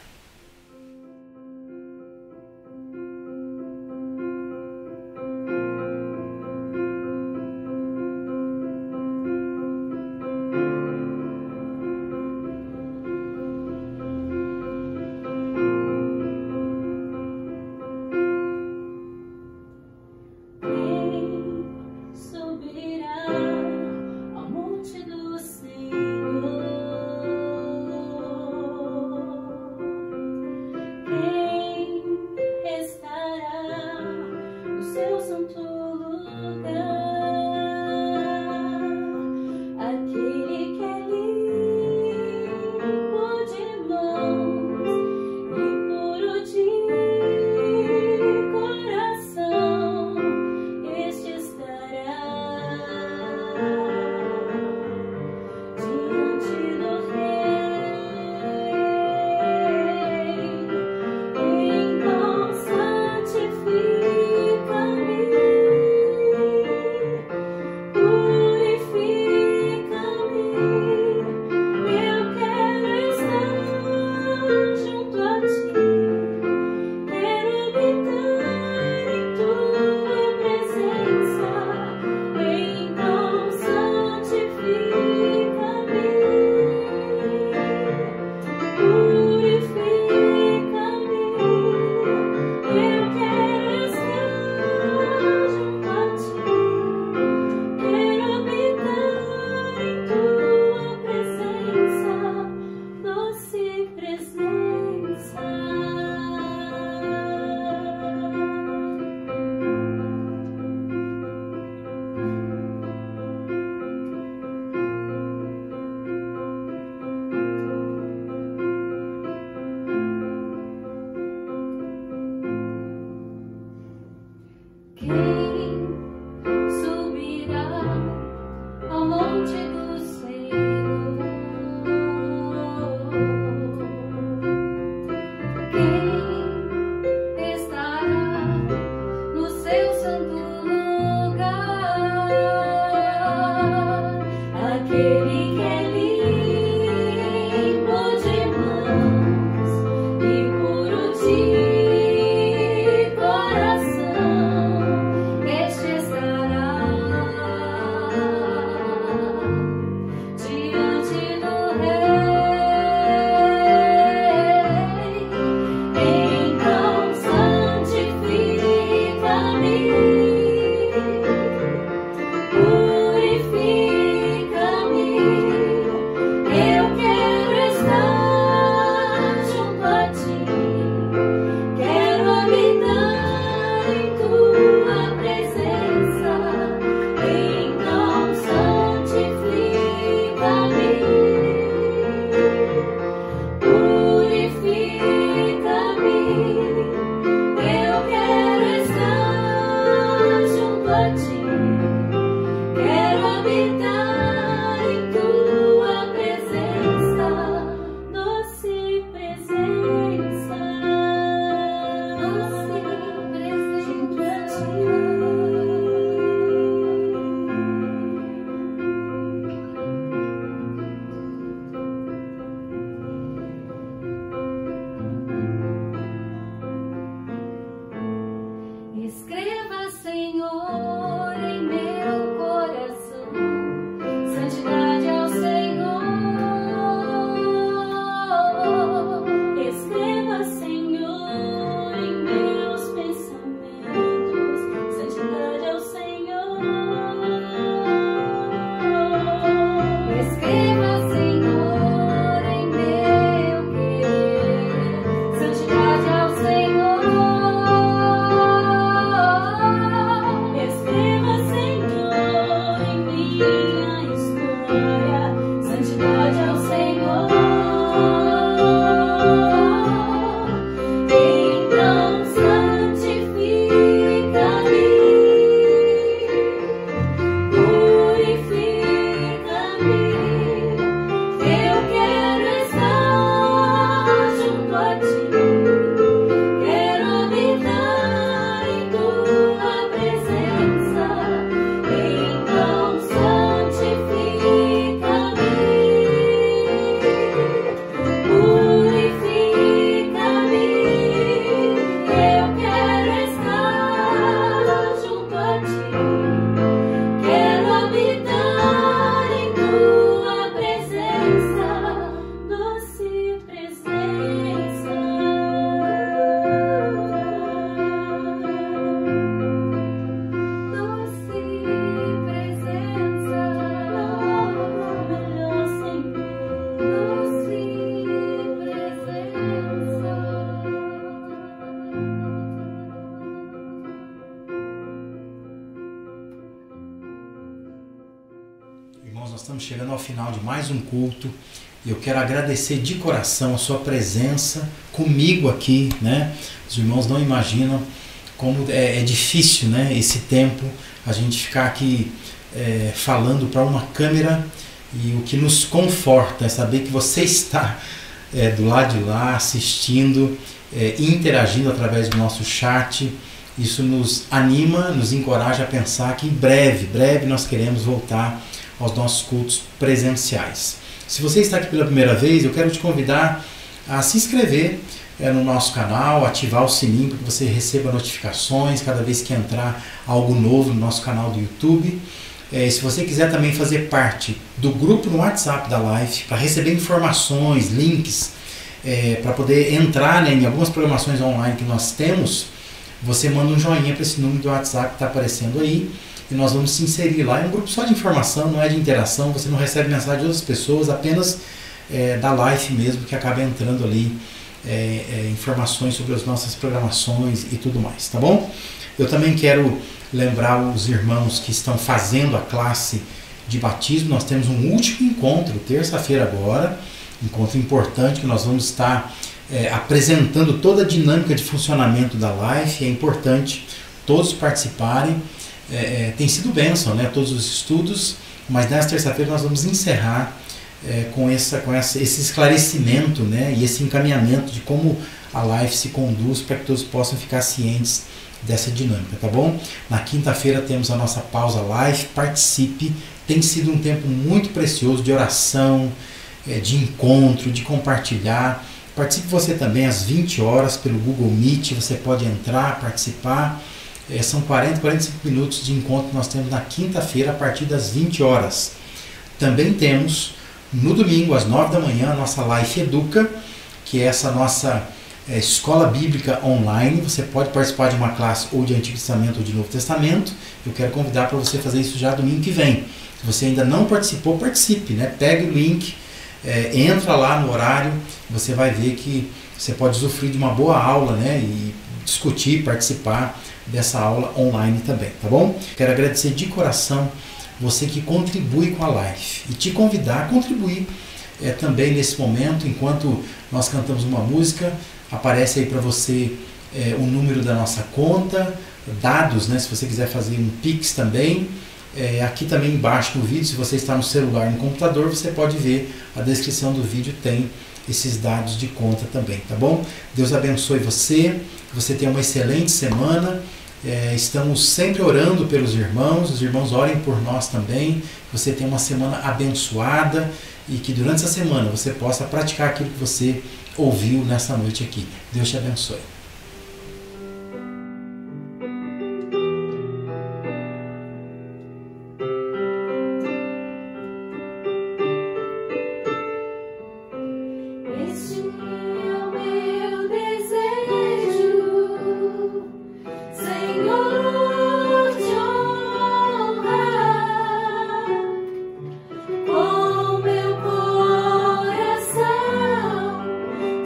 Ao monte do Senhor. nós estamos chegando ao final de mais um culto. E eu quero agradecer de coração a sua presença comigo aqui, né? Os irmãos não imaginam como é difícil, né? Esse tempo, a gente ficar aqui falando para uma câmera, e o que nos conforta é saber que você está do lado de lá, assistindo, interagindo através do nosso chat. Isso nos anima, nos encoraja a pensar que em breve nós queremos voltar aos nossos cultos presenciais. Se você está aqui pela primeira vez, eu quero te convidar a se inscrever no nosso canal, ativar o sininho para que você receba notificações cada vez que entrar algo novo no nosso canal do YouTube. Se você quiser também fazer parte do grupo no WhatsApp da Life, para receber informações, links, para poder entrar em algumas programações online que nós temos, você manda um joinha para esse número do WhatsApp que está aparecendo aí, e nós vamos se inserir lá. É um grupo só de informação, não é de interação, você não recebe mensagem de outras pessoas, apenas da Life mesmo, que acaba entrando ali informações sobre as nossas programações e tudo mais, tá bom? Eu também quero lembrar os irmãos que estão fazendo a classe de batismo. Nós temos um último encontro, terça-feira agora, encontro importante que nós vamos estar apresentando toda a dinâmica de funcionamento da Life. É importante todos participarem. Tem sido bênção, né, todos os estudos, mas nesta terça-feira nós vamos encerrar com esse esclarecimento, né, e esse encaminhamento de como a Life se conduz, para que todos possam ficar cientes dessa dinâmica, tá bom? Na quinta-feira temos a nossa pausa Life. Participe, tem sido um tempo muito precioso de oração, de encontro, de compartilhar. Participe você também às 20 horas pelo Google Meet, você pode entrar, participar. São 45 minutos de encontro que nós temos na quinta-feira a partir das 20 horas. Também temos no domingo às 9 da manhã a nossa Life Educa, que é essa nossa escola bíblica online. Você pode participar de uma classe ou de Antigo Testamento ou de Novo Testamento. Eu quero convidar para você fazer isso já domingo que vem. Se você ainda não participou, participe, né? Pegue o link, entra lá no horário, você vai ver que você pode usufruir de uma boa aula, né? E discutir, participar dessa aula online também, tá bom? Quero agradecer de coração você que contribui com a Life e te convidar a contribuir também nesse momento. Enquanto nós cantamos uma música, aparece aí para você o número da nossa conta, dados, né? Se você quiser fazer um Pix também, aqui também embaixo no vídeo, se você está no celular, no computador, você pode ver a descrição do vídeo, tem esses dados de conta também, tá bom? Deus abençoe você, que você tenha uma excelente semana. Estamos sempre orando pelos irmãos, os irmãos orem por nós também. Você tenha uma semana abençoada e que durante essa semana você possa praticar aquilo que você ouviu nessa noite aqui. Deus te abençoe.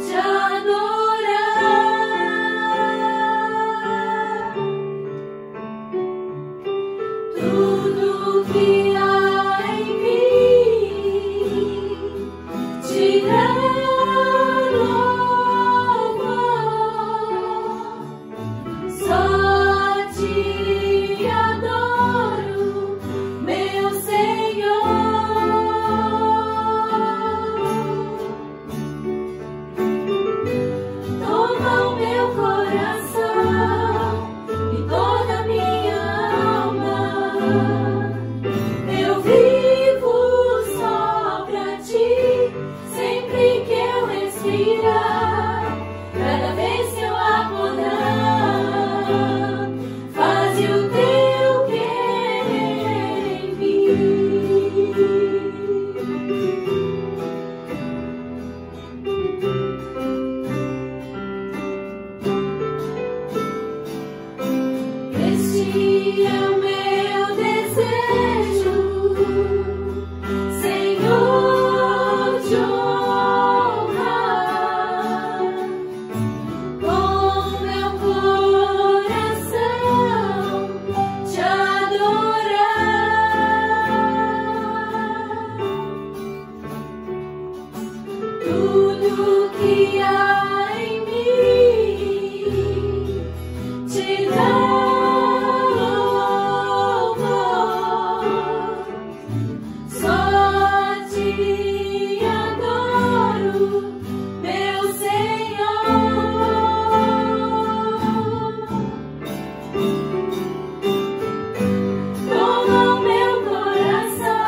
Te adorar. te louvo, só te adoro, meu Senhor. Toma o meu coração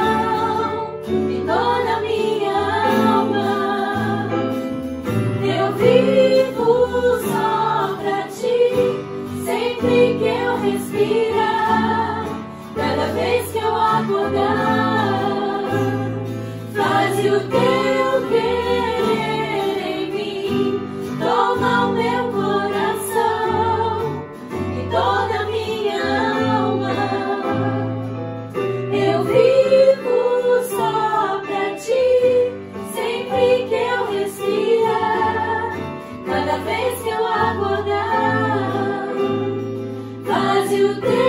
e toda a minha alma, eu vivo só pra ti, sempre que eu respirar, cada vez que eu acordar, faze o teu querer em mim. Toma o meu coração e toda a minha alma, eu vivo só pra ti, sempre que eu respirar, cada vez que eu acordar, faze o teu